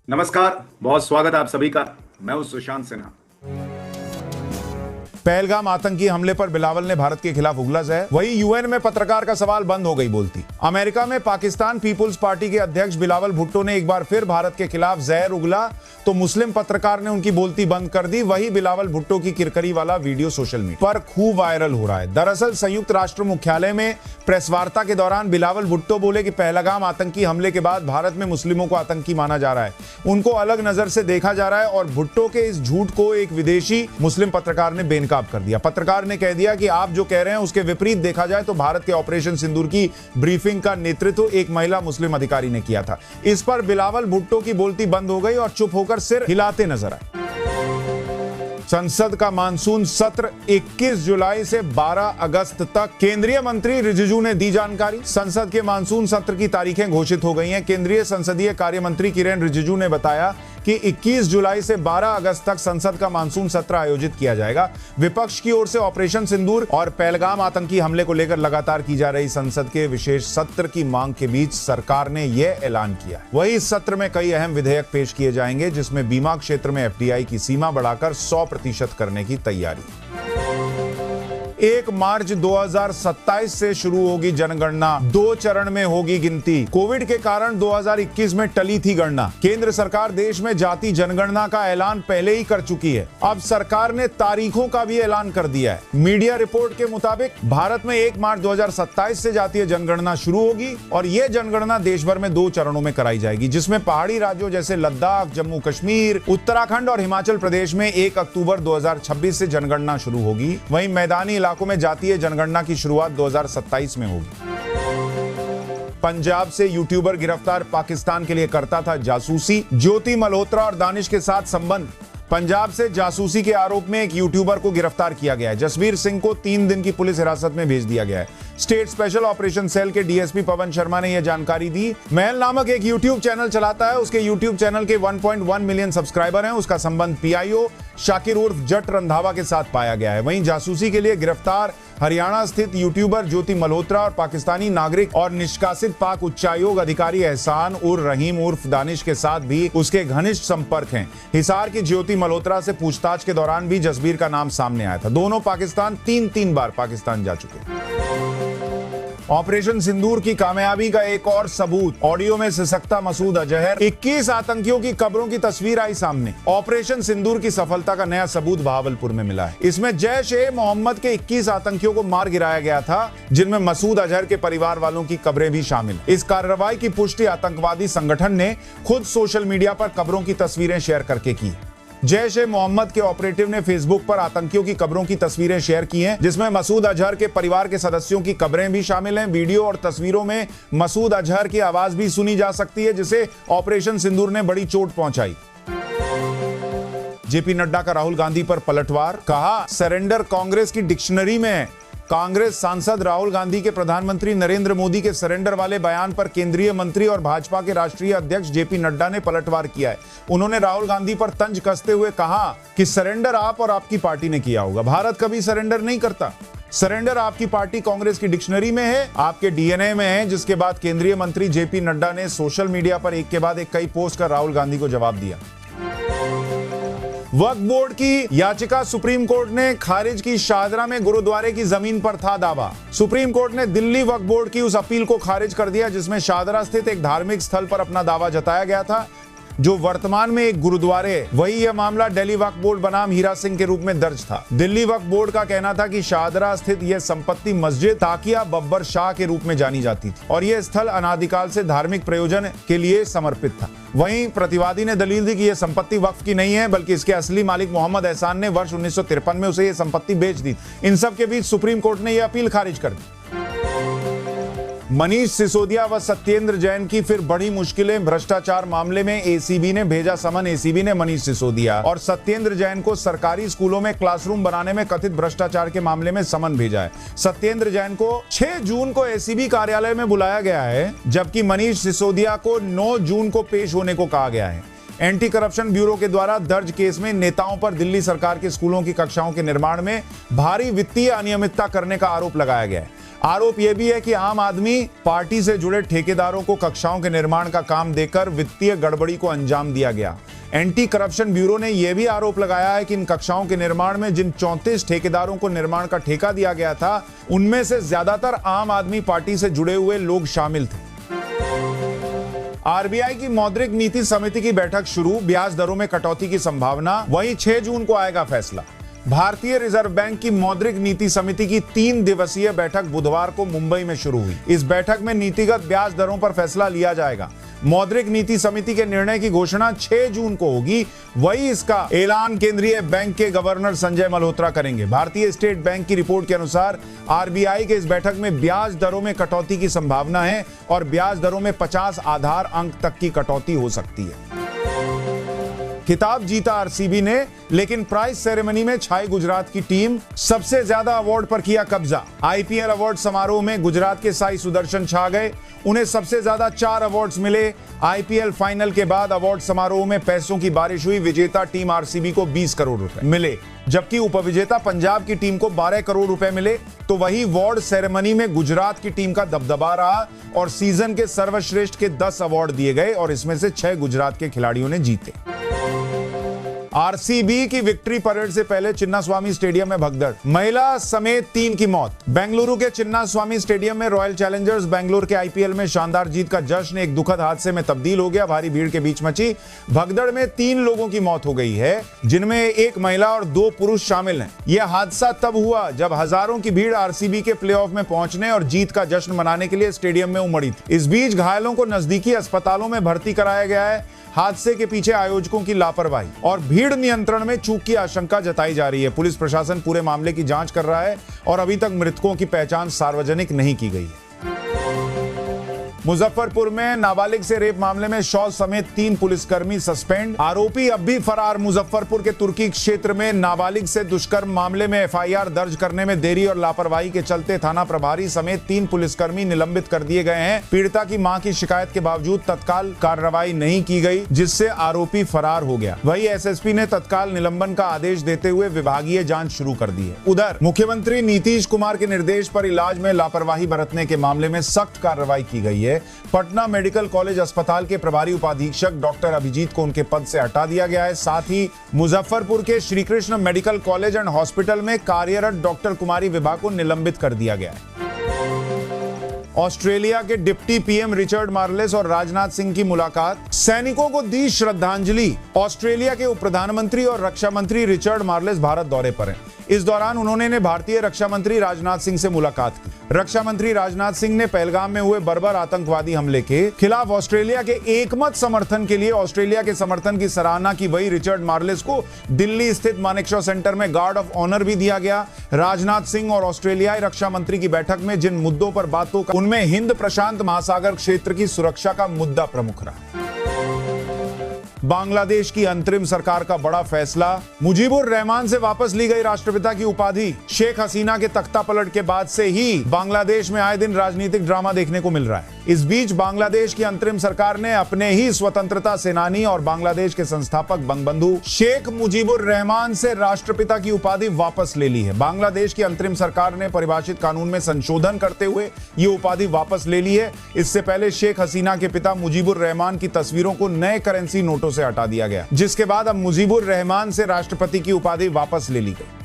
नमस्कार, बहुत स्वागत है आप सभी का। मैं हूं सुशांत सिन्हा। पहलगाम आतंकी हमले पर बिलावल ने भारत के खिलाफ उगला जहर। वही यूएन में पत्रकार का सवाल बंद हो गई बोलती। अमेरिका में पाकिस्तान पीपुल्स पार्टी के अध्यक्ष बिलावल भुट्टो ने एक बार फिर भारत के खिलाफ जहर उगला तो मुस्लिम पत्रकार ने उनकी बोलती बंद कर दी। वही बिलावल भुट्टो की किरकिरी वाला वीडियो सोशल मीडिया पर खूब वायरल हो रहा है। दरअसल संयुक्त राष्ट्र मुख्यालय में प्रेस वार्ता के दौरान बिलावल भुट्टो बोले कि पहलगाम आतंकी हमले के बाद भारत में मुस्लिमों को आतंकी माना जा रहा है, उनको अलग नजर से देखा जा रहा है और भुट्टो के इस झूठ को एक विदेशी मुस्लिम पत्रकार ने बेनकाब कर दिया। पत्रकार ने कह दिया कि आप जो कह रहे हैं उसके विपरीत देखा जाए तो भारत के ऑपरेशन सिंदूर की ब्रीफिंग का नेतृत्व एक महिला मुस्लिम अधिकारी ने किया था। इस पर बिलावल भुट्टो की बोलती बंद हो गई और चुप होकर सिर हिलाते नजर आए। संसद का मानसून सत्र 21 जुलाई से 12 अगस्त तक, केंद्रीय मंत्री रिजिजू ने दी जानकारी। संसद के मानसून सत्र की तारीखें घोषित हो गई हैं। केंद्रीय संसदीय कार्य मंत्री किरेन रिजिजू ने बताया कि 21 जुलाई से 12 अगस्त तक संसद का मानसून सत्र आयोजित किया जाएगा। विपक्ष की ओर से ऑपरेशन सिंदूर और पहलगाम आतंकी हमले को लेकर लगातार की जा रही संसद के विशेष सत्र की मांग के बीच सरकार ने यह ऐलान किया। वहीं इस सत्र में कई अहम विधेयक पेश किए जाएंगे, जिसमें बीमा क्षेत्र में एफडीआई की सीमा बढ़ाकर 100% करने की तैयारी। 1 मार्च 2027 से शुरू होगी जनगणना, 2 चरण में होगी गिनती। कोविड के कारण 2021 में टली थी गणना। केंद्र सरकार देश में जाति जनगणना का ऐलान पहले ही कर चुकी है। अब सरकार ने तारीखों का भी ऐलान कर दिया है। मीडिया रिपोर्ट के मुताबिक भारत में 1 मार्च 2027 से जातीय जनगणना शुरू होगी और यह जनगणना देश भर में 2 चरणों में कराई जाएगी, जिसमें पहाड़ी राज्यों जैसे लद्दाख, जम्मू कश्मीर, उत्तराखंड और हिमाचल प्रदेश में 1 अक्टूबर 2026 से जनगणना शुरू होगी। वहीं मैदानी इलाकों में जातीय जनगणना की शुरुआत 2027 में होगी। पंजाब से यूट्यूबर गिरफ्तार, पाकिस्तान के लिए करता था जासूसी। ज्योति मल्होत्रा और दानिश के साथ संबंध। पंजाब से जासूसी के आरोप में एक यूट्यूबर को गिरफ्तार किया गया है। जसबीर सिंह को 3 दिन की पुलिस हिरासत में भेज दिया गया है। स्टेट स्पेशल ऑपरेशन सेल के डीएसपी पवन शर्मा ने यह जानकारी दी। महल नामक एक यूट्यूब चैनल चलाता है। उसके यूट्यूब चैनल के 1.1 मिलियन सब्सक्राइबर हैं। उसका संबंध पीआईओ शाकिर उर्फ जट रंधावा के साथ पाया गया है। वहीं जासूसी के लिए गिरफ्तार हरियाणा स्थित यूट्यूबर ज्योति मल्होत्रा और पाकिस्तानी नागरिक और निष्कासित पाक उच्चायोग अधिकारी एहसान उर रहीम उर्फ दानिश के साथ भी उसके घनिष्ठ संपर्क हैं। हिसार की ज्योति मल्होत्रा से पूछताछ के दौरान भी जसबीर का नाम सामने आया था। दोनों पाकिस्तान 3 बार पाकिस्तान जा चुके हैं। ऑपरेशन सिंदूर की कामयाबी का एक और सबूत, ऑडियो में सिसकता मसूद अजहर। 21 आतंकियों की कब्रों की तस्वीर आई सामने। ऑपरेशन सिंदूर की सफलता का नया सबूत बहावलपुर में मिला है। इसमें जैश-ए-मोहम्मद के 21 आतंकियों को मार गिराया गया था, जिनमें मसूद अजहर के परिवार वालों की कब्रें भी शामिल। इस कार्रवाई की पुष्टि आतंकवादी संगठन ने खुद सोशल मीडिया पर कब्रों की तस्वीरें शेयर करके की। जैश-ए-मोहम्मद के ऑपरेटिव ने फेसबुक पर आतंकियों की कब्रों की तस्वीरें शेयर की हैं, जिसमें मसूद अजहर के परिवार के सदस्यों की कब्रें भी शामिल हैं। वीडियो और तस्वीरों में मसूद अजहर की आवाज भी सुनी जा सकती है, जिसे ऑपरेशन सिंदूर ने बड़ी चोट पहुंचाई। जेपी नड्डा का राहुल गांधी पर पलटवार, कहा सरेंडर कांग्रेस की डिक्शनरी में है। कांग्रेस सांसद राहुल गांधी के प्रधानमंत्री नरेंद्र मोदी के सरेंडर वाले बयान पर केंद्रीय मंत्री और भाजपा के राष्ट्रीय अध्यक्ष जेपी नड्डा ने पलटवार किया है। उन्होंने राहुल गांधी पर तंज कसते हुए कहा कि सरेंडर आप और आपकी पार्टी ने किया होगा, भारत कभी सरेंडर नहीं करता। सरेंडर आपकी पार्टी कांग्रेस की डिक्शनरी में है, आपके डीएनए में है। जिसके बाद केंद्रीय मंत्री जेपी नड्डा ने सोशल मीडिया पर एक के बाद एक कई पोस्ट कर राहुल गांधी को जवाब दिया। वक्फ बोर्ड की याचिका सुप्रीम कोर्ट ने खारिज की। शाहदरा में गुरुद्वारे की जमीन पर था दावा। सुप्रीम कोर्ट ने दिल्ली वक्फ बोर्ड की उस अपील को खारिज कर दिया, जिसमें शाहदरा स्थित एक धार्मिक स्थल पर अपना दावा जताया गया था, जो वर्तमान में एक गुरुद्वारे है। वही यह मामला दिल्ली वक्फ बोर्ड बनाम हीरा सिंह के रूप में दर्ज था। दिल्ली वक्फ बोर्ड का कहना था कि शाहदरा स्थित यह संपत्ति मस्जिद ताकिया बब्बर शाह के रूप में जानी जाती थी और यह स्थल अनादिकाल से धार्मिक प्रयोजन के लिए समर्पित था। वहीं प्रतिवादी ने दलील दी कि यह संपत्ति वक्फ की नहीं है, बल्कि इसके असली मालिक मोहम्मद एहसान ने वर्ष 1953 में उसे यह संपत्ति बेच दी। इन सब के बीच सुप्रीम कोर्ट ने यह अपील खारिज कर दी। मनीष सिसोदिया व सत्येंद्र जैन की फिर बड़ी मुश्किलें। भ्रष्टाचार मामले में एसीबी ने भेजा समन। एसीबी ने मनीष सिसोदिया और सत्येंद्र जैन को सरकारी स्कूलों में क्लासरूम बनाने में कथित भ्रष्टाचार के मामले में समन भेजा है। सत्येंद्र जैन को 6 जून को एसीबी कार्यालय में बुलाया गया है, जबकि मनीष सिसोदिया को 9 जून को पेश होने को कहा गया है। एंटी करप्शन ब्यूरो के द्वारा दर्ज केस में नेताओं पर दिल्ली सरकार के स्कूलों की कक्षाओं के निर्माण में भारी वित्तीय अनियमितता करने का आरोप लगाया गया है। आरोप यह भी है कि आम आदमी पार्टी से जुड़े ठेकेदारों को कक्षाओं के निर्माण का काम देकर वित्तीय गड़बड़ी को अंजाम दिया गया। एंटी करप्शन ब्यूरो ने यह भी आरोप लगाया है कि इन कक्षाओं के निर्माण में जिन 34 ठेकेदारों को निर्माण का ठेका दिया गया था, उनमें से ज्यादातर आम आदमी पार्टी से जुड़े हुए लोग शामिल थे। आरबीआई की मौद्रिक नीति समिति की बैठक शुरू, ब्याज दरों में कटौती की संभावना, वहीं 6 जून को आएगा फैसला। भारतीय रिजर्व बैंक की मौद्रिक नीति समिति की 3 दिवसीय बैठक बुधवार को मुंबई में शुरू हुई। इस बैठक में नीतिगत ब्याज दरों पर फैसला लिया जाएगा। मौद्रिक नीति समिति के निर्णय की घोषणा 6 जून को होगी। वही इसका ऐलान केंद्रीय बैंक के गवर्नर संजय मल्होत्रा करेंगे। भारतीय स्टेट बैंक की रिपोर्ट के अनुसार आरबीआई के इस बैठक में ब्याज दरों में कटौती की संभावना है और ब्याज दरों में 50 आधार अंक तक की कटौती हो सकती है। खिताब जीता आरसीबी ने, लेकिन प्राइज सेरेमनी में छाई गुजरात की टीम। सबसे ज्यादा अवार्ड पर किया कब्जा। आईपीएल अवार्ड समारोह में गुजरात के साई सुदर्शन छा गए। उन्हें सबसे ज्यादा 4 अवार्ड्स मिले। आईपीएल फाइनल के बाद अवार्ड समारोह में पैसों की बारिश हुई। विजेता टीम आरसीबी को 20 करोड़ रुपए मिले, जबकि उपविजेता पंजाब की टीम को 12 करोड़ रुपए मिले। तो वही अवार्ड सेरेमनी में गुजरात की टीम का दबदबा रहा और सीजन के सर्वश्रेष्ठ के 10 अवार्ड दिए गए और इसमें से 6 गुजरात के खिलाड़ियों ने जीते। आरसीबी की विक्ट्री परेड से पहले चिन्नास्वामी स्टेडियम में भगदड़, महिला समेत 3 की मौत। बेंगलुरु के चिन्नास्वामी स्टेडियम में रॉयल चैलेंजर्स बेंगलुरु के आईपीएल में शानदार जीत का जश्न एक दुखद हादसे में तब्दील हो गया। भारी भीड़ के बीच मची भगदड़ में 3 लोगों की मौत हो गई है, जिनमें 1 महिला और 2 पुरुष शामिल हैं। यह हादसा तब हुआ जब हजारों की भीड़ आरसीबी के प्लेऑफ में पहुंचने और जीत का जश्न मनाने के लिए स्टेडियम में उमड़ी थी। इस बीच घायलों को नजदीकी अस्पतालों में भर्ती कराया गया है। हादसे के पीछे आयोजकों की लापरवाही और भीड़ नियंत्रण में चूक की आशंका जताई जा रही है। पुलिस प्रशासन पूरे मामले की जांच कर रहा है और अभी तक मृतकों की पहचान सार्वजनिक नहीं की गई है। मुजफ्फरपुर में नाबालिग से रेप मामले में शौल समेत 3 पुलिसकर्मी सस्पेंड। आरोपी अब भी फरार। मुजफ्फरपुर के तुर्की क्षेत्र में नाबालिग से दुष्कर्म मामले में एफआईआर दर्ज करने में देरी और लापरवाही के चलते थाना प्रभारी समेत 3 पुलिसकर्मी निलंबित कर दिए गए हैं। पीड़िता की मां की शिकायत के बावजूद तत्काल कार्रवाई नहीं की गई, जिससे आरोपी फरार हो गया। वही एसएसपी ने तत्काल निलंबन का आदेश देते हुए विभागीय जांच शुरू कर दी है। उधर मुख्यमंत्री नीतीश कुमार के निर्देश पर इलाज में लापरवाही बरतने के मामले में सख्त कार्रवाई की गई है। पटना मेडिकल कॉलेज अस्पताल के प्रभारी उपाधीक्षक डॉक्टर अभिजीत को उनके पद से हटा दिया गया है। साथ ही मुजफ्फरपुर के Shrikrishna medical college and hospital में कार्यरत डॉक्टर कुमारी विभा को निलंबित कर दिया गया है। ऑस्ट्रेलिया के डिप्टी पीएम रिचर्ड मार्लेस और राजनाथ सिंह की मुलाकात, सैनिकों को दी श्रद्धांजलि। ऑस्ट्रेलिया के उप प्रधानमंत्री और रक्षा मंत्री रिचर्ड मार्लेस भारत दौरे पर हैं। इस दौरान उन्होंने भारतीय रक्षा मंत्री राजनाथ सिंह से मुलाकात की। रक्षा मंत्री राजनाथ सिंह ने पहलगाम में हुए बर्बर आतंकवादी हमले के खिलाफ ऑस्ट्रेलिया के एकमत समर्थन के लिए ऑस्ट्रेलिया के समर्थन की सराहना की। वही रिचर्ड मार्लेस को दिल्ली स्थित मानेकशॉ सेंटर में गार्ड ऑफ ऑनर भी दिया गया। राजनाथ सिंह और ऑस्ट्रेलियाई रक्षा मंत्री की बैठक में जिन मुद्दों पर बात हो, उनमें हिंद प्रशांत महासागर क्षेत्र की सुरक्षा का मुद्दा प्रमुख रहा। बांग्लादेश की अंतरिम सरकार का बड़ा फैसला, मुजीबुर रहमान से वापस ली गई राष्ट्रपिता की उपाधि। शेख हसीना के तख्ता पलट के बाद से ही बांग्लादेश में आए दिन राजनीतिक ड्रामा देखने को मिल रहा है। इस बीच बांग्लादेश की अंतरिम सरकार ने अपने ही स्वतंत्रता सेनानी और बांग्लादेश के संस्थापक बंगबंधु शेख मुजीबुर रहमान से राष्ट्रपिता की उपाधि वापस ले ली है। बांग्लादेश की अंतरिम सरकार ने परिभाषित कानून में संशोधन करते हुए ये उपाधि वापस ले ली है। इससे पहले शेख हसीना के पिता मुजीबुर रहमान की तस्वीरों को नए करेंसी नोटों से हटा दिया गया, जिसके बाद अब मुजीबुर रहमान से राष्ट्रपति की उपाधि वापस ले ली गई।